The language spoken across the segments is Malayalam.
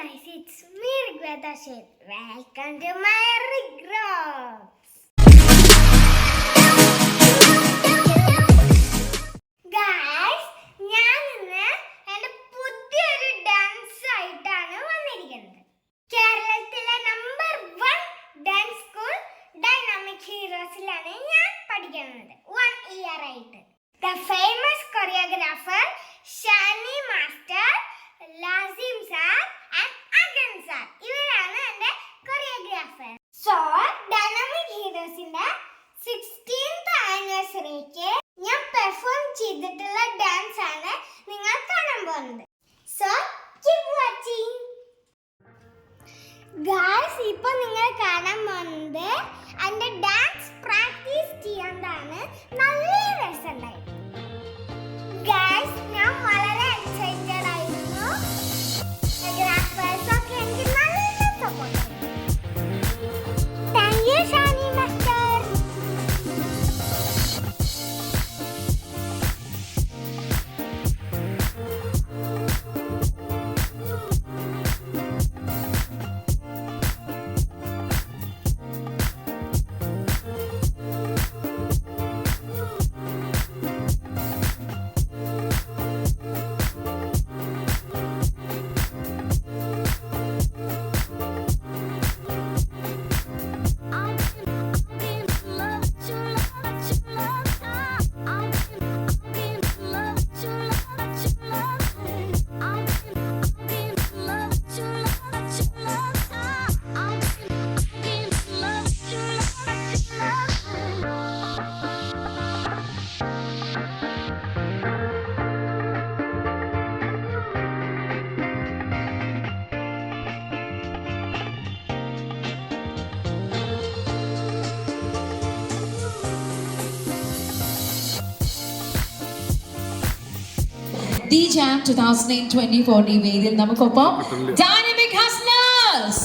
guys, it's me Rigveda Sheth. Welcome to my Rigrocks. Guys, ഞാൻ ഇന്ന് എൻ്റെ പുതിയൊരു ഡാൻസ് ആയിട്ടാണ് വന്നിരിക്കുന്നത്. കേരളത്തിലെ നമ്പർ 1 ഡാൻസ് സ്കൂൾ ഡൈനാമിക് ഹീറോസിലാണ് ഞാൻ പഠിക്കുന്നത് 1 ഇയർ ആയിട്ട്. The famous choreographer Shani master, Lasim sir and Agan sir ഇവരാണ് എൻ്റെ കൊറിയോഗ്രാഫർ. സോ ഡൈനാമിക് ഹീറോസിന്റെ 16th ആനിവേഴ്സറിക്ക് ഞാൻ പെർഫോം ചെയ്തിട്ടുള്ള ഡാൻസ് ആണ് നിങ്ങൾ കാണാൻ പോകുന്നത്. So keep watching. ഗായ്സ്, ഇപ്പോൾ നിങ്ങൾ കാണാൻ പോകുന്നത് എൻ്റെ ഡാൻസ് പ്രാക്ടീസ് ചെയ്യാനാണ്. നല്ല രസമുണ്ടായി ഗായ്സ്. ഞാൻ വളരെ എക്സൈറ്റഡ് ആയിരുന്നു. ഗ്രാഫേഴ്സ് ഒക്കെ എനിക്ക് നല്ല സപ്പോർട്ട് ചെയ്തു. Thank you Shani master. The Jam 2024 വേദിയിൽ നമുക്കൊപ്പം ഡൈനാമിക് ഹസ്ലേഴ്സ്.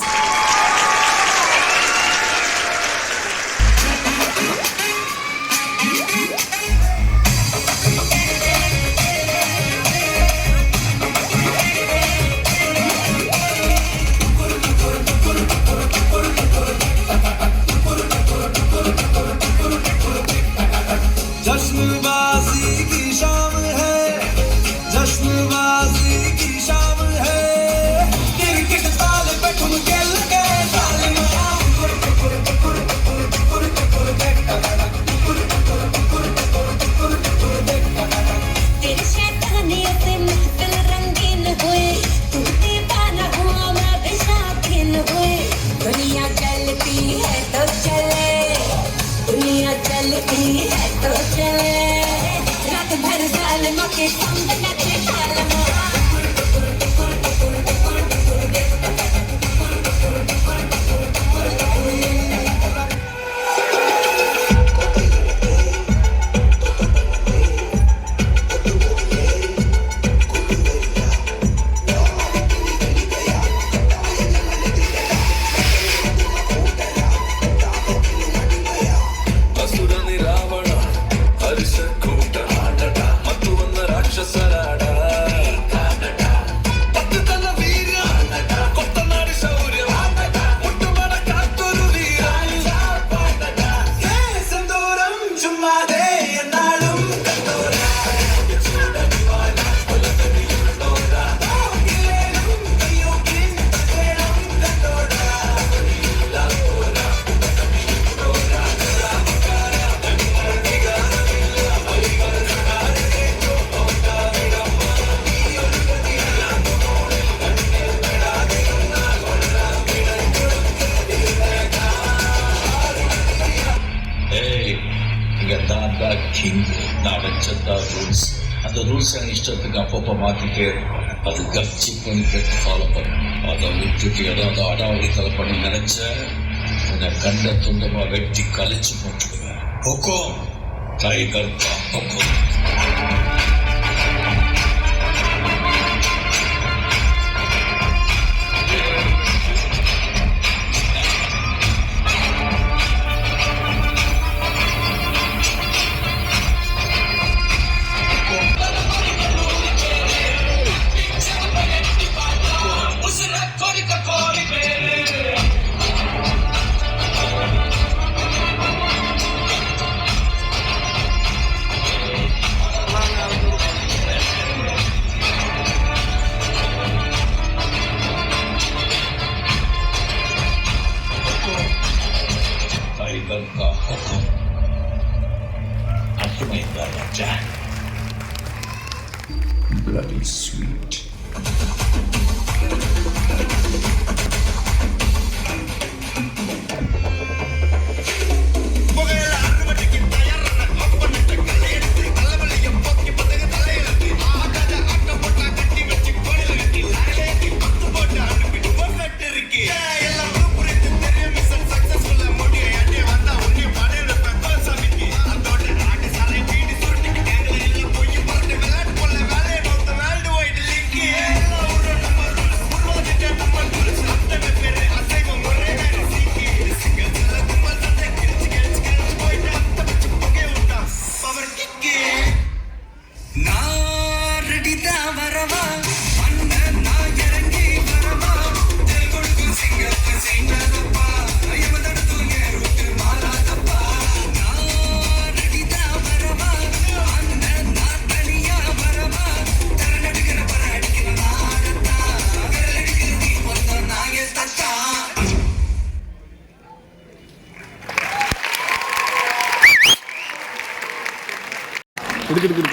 அந்த ரூல்ஸ் இஷ்டத்துக்கு அப்பப்போ மாற்றிட்டு அது கட்சி பண்ணிட்டு ஃபாலோ பண்ணும். அதை விட்டுட்டு ஏதாவது அடாவடி தலை பண்ணி நினைச்ச உன்னை கண்ட துண்டமாக வெட்டி கழிச்சு போட்டுடுவேன். ஹொக்கோம் டைகர் கா ஹொக்கோம். Con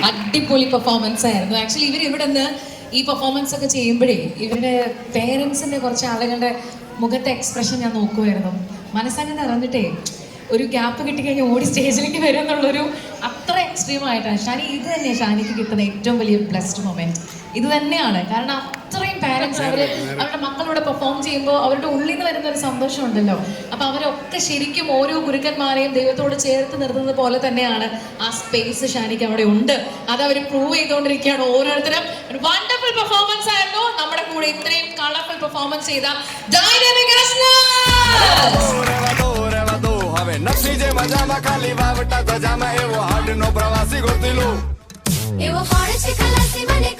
അടിപൊളി പെർഫോമൻസ് ആയിരുന്നു. ആക്ച്വലി ഇവർ ഇവിടെ നിന്ന് ഈ പെർഫോമൻസ് ഒക്കെ ചെയ്യുമ്പോഴേ ഇവരുടെ പേരൻസിന്റെ കുറച്ച് ആളുകളുടെ മുഖത്തെ എക്സ്പ്രഷൻ ഞാൻ നോക്കുമായിരുന്നു. മനസ്സങ്ങനെ നിറഞ്ഞിട്ടേ ഒരു ഗ്യാപ്പ് കിട്ടിക്കഴിഞ്ഞാൽ ഓടി സ്റ്റേജിലേക്ക് വരും എന്നുള്ളൊരു അത്ര എക്സ്ട്രീം ആയിട്ടാണ്. ഷാനി ഇത് തന്നെയാണ് ഷാനിക്ക് കിട്ടുന്ന ഏറ്റവും വലിയ ബ്ലെസ്ഡ് മൊമെന്റ്. ഇത് തന്നെയാണ്. കാരണം അത്രയും പാരൻസ് അവരുടെ മക്കളോട് പെർഫോം ചെയ്യുമ്പോൾ അവരുടെ ഉള്ളിൽ നിന്ന് വരുന്ന ഒരു സന്തോഷം ഉണ്ടല്ലോ. അപ്പൊ അവരൊക്കെ ശരിക്കും ഓരോ ഗുരുക്കന്മാരെയും ദൈവത്തോട് ചേർത്ത് നിർത്തുന്നത് പോലെ തന്നെയാണ് ആ സ്പേസ് ഷാനിക്ക് അവിടെ ഉണ്ട്. അത് അവർ പ്രൂവ് ചെയ്തുകൊണ്ടിരിക്കുകയാണ്. ഓരോരുത്തരും വണ്ടർഫുൾ പെർഫോമൻസ് ആയിരുന്നു. നമ്മുടെ കൂടെ ഇത്രയും കളർഫുൾ പെർഫോമൻസ് ചെയ്ത ഡൈനാമിക് હવે નકશી જે મજામાં ખાલી વાવટા ગજામાં એવો હાડનો પ્રવાસી ગોતીલો એવો હોડ છે ખલાસી મને